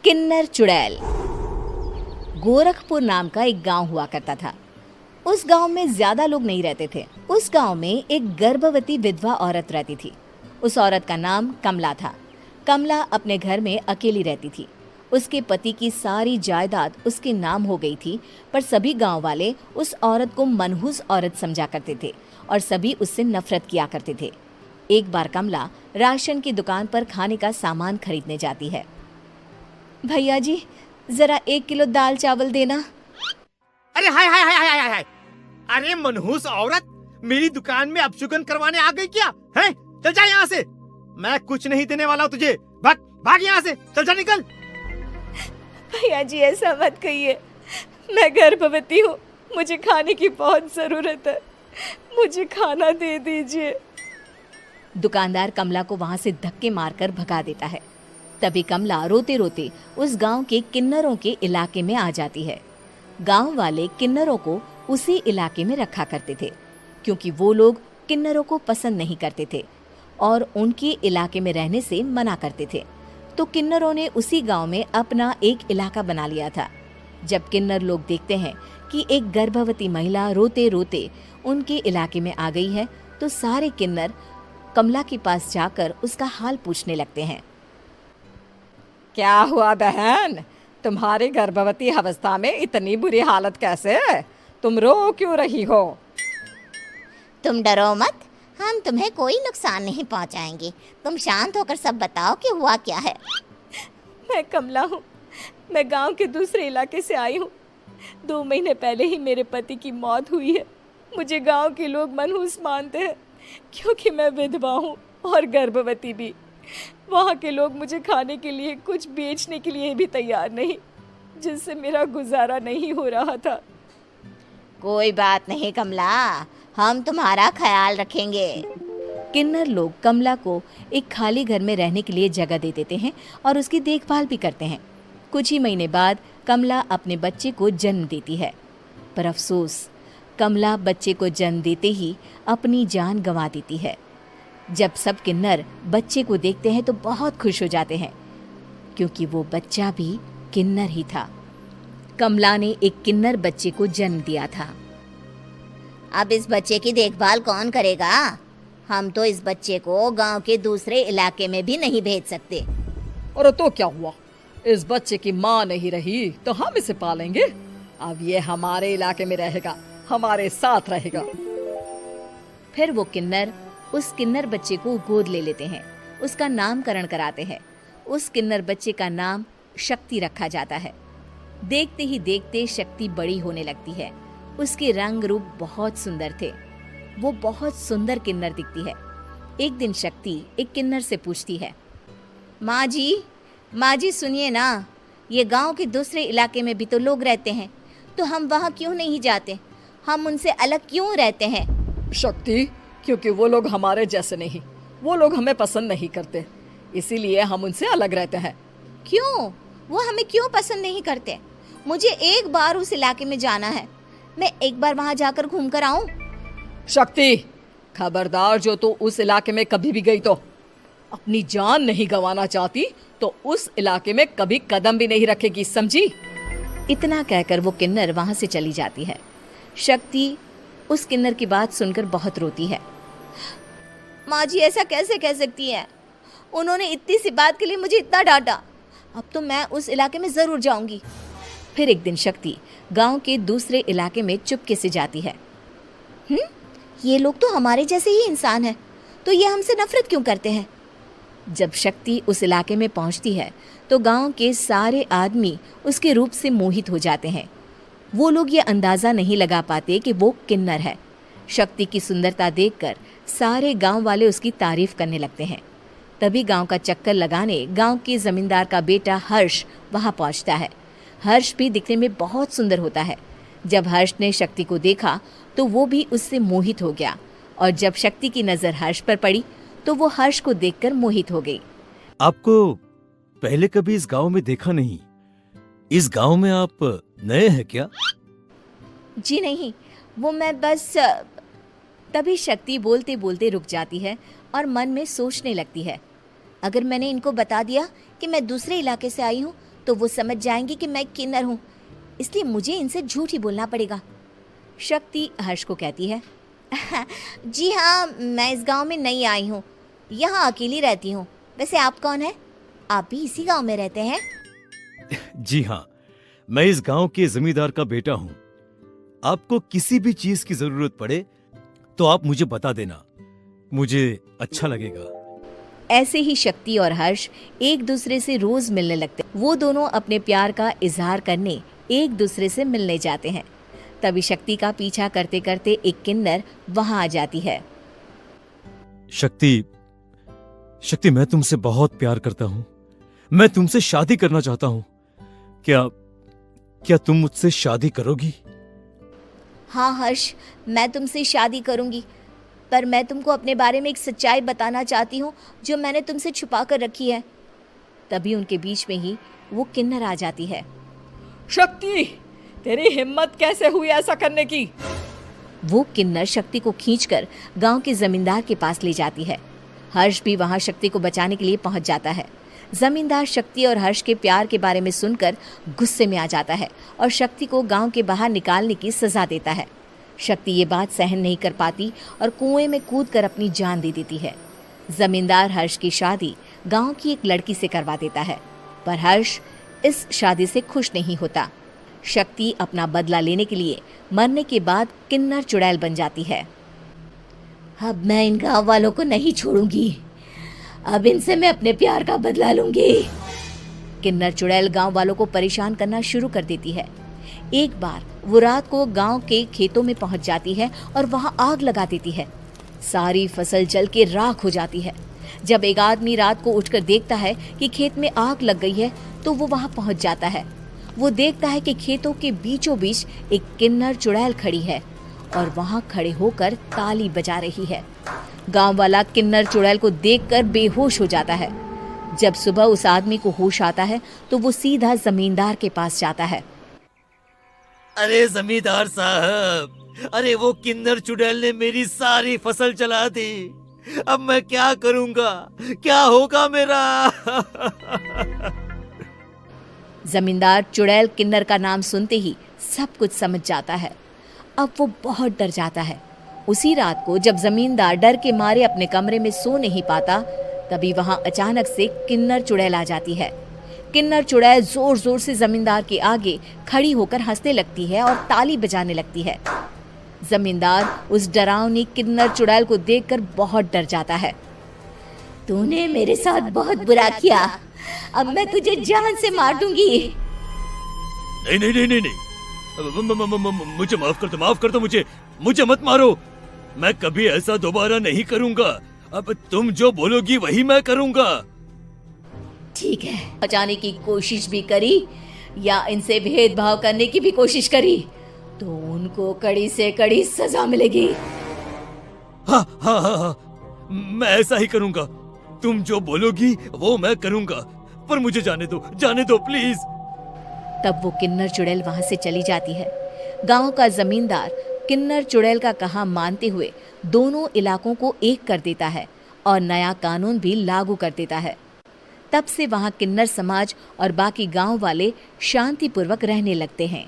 किन्नर चुड़ैल। गोरखपुर नाम का एक गांव हुआ करता था। उस गांव में ज्यादा लोग नहीं रहते थे। उस गांव में एक गर्भवती विधवा औरत रहती थी। उस औरत का नाम कमला था। कमला अपने घर में अकेली रहती थी। उसके पति की सारी जायदाद उसके नाम हो गई थी, पर सभी गांव वाले उस औरत को मनहूस औरत समझा करते थे और सभी उससे नफरत किया करते थे। एक बार कमला राशन की दुकान पर खाने का सामान खरीदने जाती है। भैया जी, जरा 1 किलो दाल चावल देना। अरे हाय हाय हाय हाय हाय हाय! अरे मनहूस औरत, मेरी दुकान में अपशुगन करवाने आ गई क्या? हैं? चल जा यहाँ से। मैं कुछ नहीं देने वाला हूँ तुझे। भाग भाग यहाँ से, चल जा, निकल। भैया जी, ऐसा मत कहिए। मैं गर्भवती हूँ, मुझे खाने की बहुत जरूरत है। मुझे खाना दे दीजिए। दुकानदार कमला को वहां से धक्के मारकर भगा देता है। तभी कमला रोते रोते उस गांव के किन्नरों के इलाके में आ जाती है। गांव वाले किन्नरों को उसी इलाके में रखा करते थे, क्योंकि वो लोग किन्नरों को पसंद नहीं करते थे और उनके इलाके में रहने से मना करते थे। तो किन्नरों ने उसी गांव में अपना एक इलाका बना लिया था। जब किन्नर लोग देखते हैं कि एक गर्भवती महिला रोते रोते उनके इलाके में आ गई है, तो सारे किन्नर कमला के पास जाकर उसका हाल पूछने लगते हैं। क्या हुआ बहन, तुम्हारी गर्भवती अवस्था में इतनी बुरी हालत कैसे? तुम रो क्यों रही हो? तुम डरो मत, हम तुम्हें कोई नुकसान नहीं पहुंचाएंगे। तुम शांत होकर सब बताओ कि हुआ क्या है। मैं कमला हूँ। मैं गांव के दूसरे इलाके से आई हूँ। 2 महीने पहले ही मेरे पति की मौत हुई है। मुझे गांव के लोग मनहूस मानते हैं, क्योंकि मैं विधवा हूँ और गर्भवती भी। वहाँ के लोग मुझे खाने के लिए कुछ बेचने के लिए भी तैयार नहीं, जिससे मेरा गुजारा नहीं हो रहा था। कोई बात नहीं कमला, हम तुम्हारा ख्याल रखेंगे। किन्नर लोग कमला को एक खाली घर में रहने के लिए जगह दे देते हैं और उसकी देखभाल भी करते हैं। कुछ ही महीने बाद कमला अपने बच्चे को जन्म देती है, पर अफसोस, कमला बच्चे को जन्म देते ही अपनी जान गंवा देती है। जब सब किन्नर बच्चे को देखते हैं तो बहुत खुश हो जाते हैं, क्योंकि वो बच्चा भी किन्नर ही था। कमला ने एक किन्नर बच्चे को जन्म दिया था। अब इस बच्चे की देखभाल कौन करेगा? हम तो इस बच्चे को गांव के दूसरे इलाके में भी नहीं भेज सकते। और तो क्या हुआ, इस बच्चे की माँ नहीं रही तो हम इसे पालेंगे। अब ये हमारे इलाके में रहेगा, हमारे साथ रहेगा। फिर वो किन्नर उस किन्नर बच्चे को गोद ले लेते हैं, उसका नामकरण कराते हैं। उस किन्नर बच्चे का नाम शक्ति रखा जाता है। देखते ही देखते शक्ति बड़ी होने लगती है। उसके रंग रूप बहुत सुंदर थे। वो बहुत सुंदर किन्नर दिखती है। एक दिन शक्ति एक किन्नर से पूछती है, माँ जी सुनिए ना, ये गांव के दूसरे इलाके में भी तो लोग रहते हैं, तो हम वहाँ क्यों नहीं जाते? हम उनसे अलग क्यों रहते हैं? शक्ति, क्योंकि वो लोग हमारे जैसे नहीं, वो लोग हमें पसंद नहीं करते, इसीलिए हम उनसे अलग रहते हैं। क्यों? वो हमें क्यों पसंद नहीं करते? मुझे एक बार उस इलाके में जाना है। मैं एक बार वहाँ जाकर घूम कर आऊं। शक्ति, खबरदार, जो तू उस इलाके में कभी भी गई तो अपनी जान नहीं गंवाना चाहती तो उस इलाके में कभी कदम भी नहीं रखेगी, समझी? इतना कहकर वो किन्नर वहां से चली जाती है। शक्ति उस किन्नर की बात सुनकर बहुत रोती है। माँ जी, ऐसा कैसे कह सकती है? उन्होंने इतनी सी बात के लिए मुझे इतना डांटा। अब तो मैं उस इलाके में जरूर जाऊंगी। फिर एक दिन शक्ति गांव के दूसरे इलाके में चुपके से जाती है। ये लोग तो हमारे जैसे ही इंसान हैं, तो ये हमसे नफरत क्यों करते हैं? जब शक्ति उस इलाके में पहुंचती है तो गांव के सारे आदमी उसके रूप से मोहित हो जाते हैं। वो लोग ये अंदाजा नहीं लगा पाते कि वो किन्नर है। शक्ति की सुंदरता देखकर सारे गांव वाले उसकी तारीफ करने लगते हैं। तभी गांव का चक्कर लगाने गांव के जमींदार का बेटा हर्ष वहां पहुंचता है। हर्ष भी दिखने में बहुत सुंदर होता है। जब हर्ष ने शक्ति को देखा तो वो भी उससे मोहित हो गया, और जब शक्ति की नजर हर्ष पर पड़ी तो वो हर्ष को देखकर मोहित हो गई। आपको पहले कभी इस गांव में देखा नहीं। इस गांव में आप नए हैं क्या? जी नहीं, वो मैं बस। तभी शक्ति बोलते बोलते रुक जाती है और मन में सोचने लगती है, अगर मैंने इनको बता दिया कि मैं दूसरे इलाके से आई हूँ तो वो समझ जाएंगे कि मैं किन्नर हूँ, इसलिए मुझे इनसे झूठ ही बोलना पड़ेगा। शक्ति हर्ष को कहती है, जी हाँ, मैं इस गांव में नई आई हूँ, यहाँ अकेली रहती हूँ। वैसे आप कौन है? आप भी इसी गांव में रहते हैं? जी हाँ, मैं इस गांव के जमींदार का बेटा हूँ। आपको किसी भी चीज की जरूरत पड़े तो आप मुझे बता देना, मुझे अच्छा लगेगा। ऐसे ही शक्ति और हर्ष एक दूसरे से रोज मिलने लगते। वो दोनों अपने प्यार का इजहार करने एक दूसरे से मिलने जाते हैं। तभी शक्ति का पीछा करते करते एक किन्नर वहां आ जाती है। शक्ति, शक्ति, मैं तुमसे बहुत प्यार करता हूँ। मैं तुमसे शादी करना चाहता हूँ। क्या तुम मुझसे शादी करोगी? हाँ हर्ष, मैं तुमसे शादी करूँगी, पर मैं तुमको अपने बारे में एक सच्चाई बताना चाहती हूँ जो मैंने तुमसे छुपा कर रखी है। तभी उनके बीच में ही वो किन्नर आ जाती है। शक्ति, तेरी हिम्मत कैसे हुई ऐसा करने की? वो किन्नर शक्ति को खींचकर गांव के जमींदार के पास ले जाती है। हर्ष भी वहां शक्ति को बचाने के लिए पहुंच जाता है। जमींदार शक्ति और हर्ष के प्यार के बारे में सुनकर गुस्से में आ जाता है और शक्ति को गांव के बाहर निकालने की सजा देता है। शक्ति ये बात सहन नहीं कर पाती और कुएं में कूदकर अपनी जान दे देती है। जमींदार हर्ष की शादी गांव की एक लड़की से करवा देता है, पर हर्ष इस शादी से खुश नहीं होता। शक्ति अपना बदला लेने के लिए मरने के बाद किन्नर चुड़ैल बन जाती है। अब मैं इन गाँव वालों को नहीं छोड़ूंगी, अब इनसे मैं अपने प्यार का बदला लूंगी। किन्नर चुड़ैल गांव वालों को परेशान करना शुरू कर देती है। एक बार वो रात को गांव के खेतों में पहुंच जाती है और वहां आग लगा देती है। सारी फसल जल के राख हो जाती है। जब एक आदमी रात को उठकर देखता है कि खेत में आग लग गई है तो वो वहां पहुंच जाता है। वो देखता है कि खेतों के बीचों बीच एक किन्नर चुड़ैल खड़ी है और वहां खड़े होकर ताली बजा रही है। गांव वाला किन्नर चुड़ैल को देखकर बेहोश हो जाता है। जब सुबह उस आदमी को होश आता है तो वो सीधा जमींदार के पास जाता है। अरे जमींदार साहब, अरे वो किन्नर चुड़ैल ने मेरी सारी फसल जला दी। अब मैं क्या करूंगा? क्या होगा मेरा? जमींदार चुड़ैल किन्नर का नाम सुनते ही सब कुछ समझ जाता है। अब वो बहुत डर जाता है। उसी रात को जब जमींदार डर के मारे अपने कमरे में सो नहीं पाता, तभी वहां अचानक से किन्नर चुड़ैल आ जाती है। किन्नर चुड़ैल जोर जोर से जमींदार के आगे खड़ी होकर हंसने लगती है और ताली बजाने लगती है। जमींदार उस डरावनी किन्नर चुड़ैल को देखकर बहुत डर जाता है। तूने मेरे साथ बहुत बुरा किया, अब मैं तुझे जान से मार दूंगी। नहीं नहीं नहीं नहीं नहीं, मुझे माफ कर दो, मुझे मत मारो। मैं कभी ऐसा दोबारा नहीं करूंगा। अब तुम जो बोलोगी वही मैं करूंगा। ठीक है, बचाने की कोशिश भी करी या इनसे भेदभाव करने की भी कोशिश करी तो उनको कड़ी से कड़ी सजा मिलेगी। हाँ हाँ हाँ हाँ, मैं ऐसा ही करूंगा। तुम जो बोलोगी वो मैं करूंगा, पर मुझे जाने दो प्लीज। तब वो किन्नर चुड़ैल वहां से चली जाती है। गांव का जमींदार किन्नर चुड़ैल का कहा मानते हुए दोनों इलाकों को एक कर देता है और नया कानून भी लागू कर देता है। तब से वहां किन्नर समाज और बाकी गांव वाले शांतिपूर्वक रहने लगते हैं।